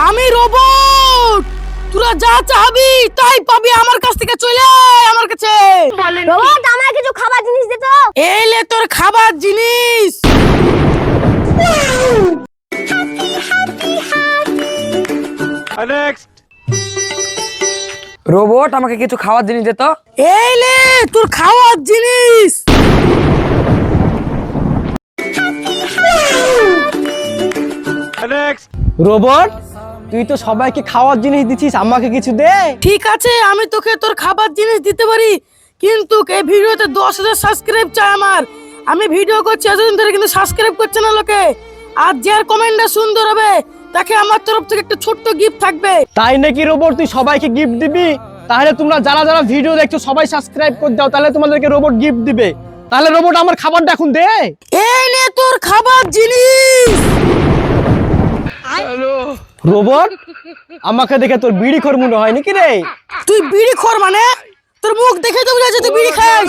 আমি রোবট, তোরা যা চাবি তাই পাবি আমার কাছ থেকে। চলে আয় আমার কাছে। রোবট আমার কিছু খাবার জিনিস দে তো। এলে তোর খাবার জিনিস। রোবট আমাকে কিছু খাওয়ার জিনিস দে তো। এলে তোর খাওয়ার জিনিস। রোবট, তুই তো সবাইকে খাওয়ার জিনিস দিছিস, আমাকে কিছু দে। ঠিক আছে, আমি তোকে তোর খাবার জিনিস দিতে পারি, কিন্তু এই ভিডিওতে 10,000 সাবস্ক্রাইব চাই আমার। আমি ভিডিও করছি এতদিন ধরে, কিন্তু সাবস্ক্রাইব করছে না লোকে। আর যার কমেন্টটা সুন্দর হবে তাকে আমার তরফ থেকে একটা ছোট্ট গিফট থাকবে। তাই নাকি রোবট, তুই সবাইকে গিফট দিবি? তাহলে তোমরা যারা যারা ভিডিও দেখছো সবাই সাবস্ক্রাইব করে দাও, তাহলে তোমাদেরকে রোবট গিফট দিবে। তাহলে রোবট আমার খাবারটা এখন দে। এই নে তোর খাবার জিনিস। রোবট, আমাকে দেখে তোর বিড়িখোর মনে হয় নাকি রে? তুই বিড়ি খোর মানে? তোর মুখ দেখে তো বুঝা যাচ্ছে তুই বিড়ি খাস।